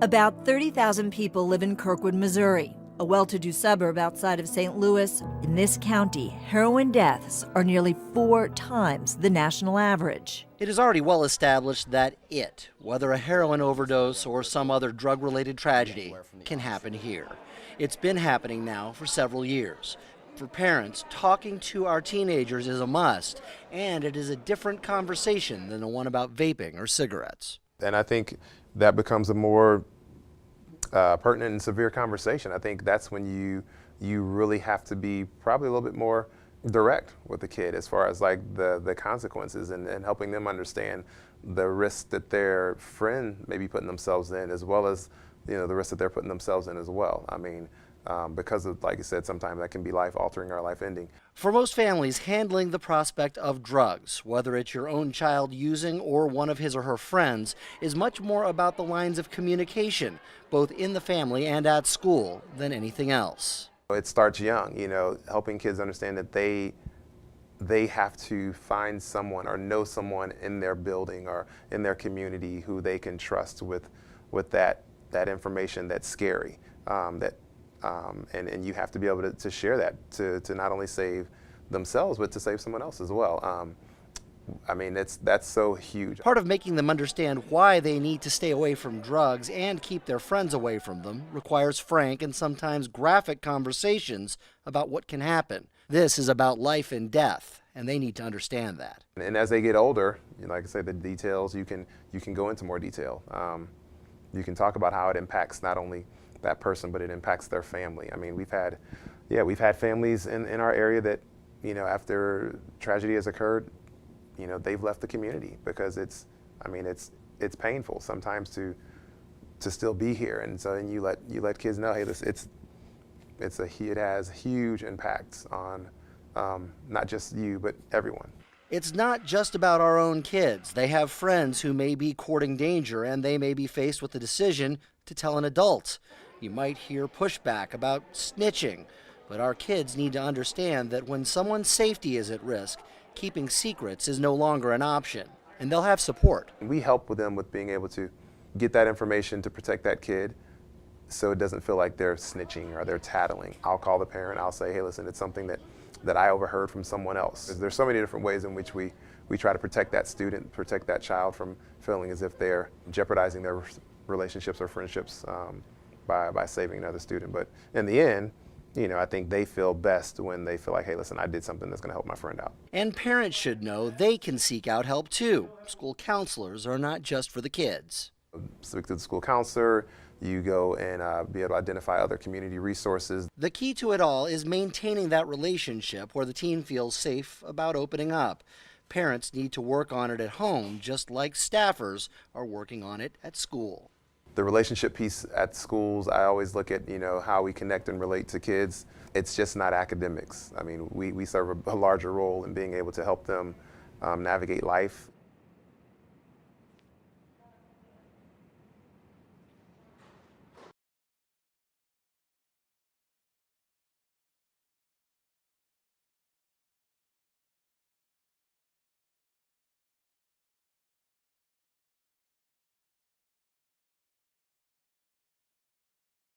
About 30,000 people live in Kirkwood, Missouri, a well-to-do suburb outside of St. Louis. In this county, heroin deaths are nearly 4 times the national average. It is already well established that whether a heroin overdose or some other drug-related tragedy, can happen here. It's been happening now for several years. For parents, talking to our teenagers is a must, and it is a different conversation than the one about vaping or cigarettes. And I think that becomes a more pertinent and severe conversation. I think that's when you really have to be probably a little bit more direct with the kid as far as like the consequences and helping them understand the risk that their friend may be putting themselves in, as well as the risk that they're putting themselves in as well. I mean, because of, like you said, sometimes that can be life-altering or life-ending. For most families, handling the prospect of drugs, whether it's your own child using or one of his or her friends, is much more about the lines of communication, both in the family and at school, than anything else. It starts young, helping kids understand that they have to find someone or know someone in their building or in their community who they can trust with that information that's scary, and you have to be able to share that to not only save themselves but to save someone else as well. I mean, that's so huge. Part of making them understand why they need to stay away from drugs and keep their friends away from them requires frank and sometimes graphic conversations about what can happen. This is about life and death, and they need to understand that. And as they get older, like I say, the details, you can go into more detail. You can talk about how it impacts not only that person, but it impacts their family. I mean, we've had families in our area that, after tragedy has occurred, they've left the community because it's it's painful sometimes to still be here. And so then you let kids know, hey, it has huge impacts on not just you, but everyone. It's not just about our own kids. They have friends who may be courting danger, and they may be faced with the decision to tell an adult. You might hear pushback about snitching, but our kids need to understand that when someone's safety is at risk, keeping secrets is no longer an option, and they'll have support. We help with them with being able to get that information to protect that kid so it doesn't feel like they're snitching or they're tattling. I'll call the parent, I'll say, hey, listen, it's something that I overheard from someone else. There's so many different ways in which we try to protect that student, protect that child from feeling as if they're jeopardizing their relationships or friendships by saving another student. But in the end, I think they feel best when they feel like, hey, listen, I did something that's going to help my friend out. And parents should know they can seek out help too. School counselors are not just for the kids. Speak to the school counselor, you go and be able to identify other community resources. The key to it all is maintaining that relationship where the teen feels safe about opening up. Parents need to work on it at home, just like staffers are working on it at school. The relationship piece at schools, I always look at, how we connect and relate to kids. It's just not academics. I mean, we serve a larger role in being able to help them navigate life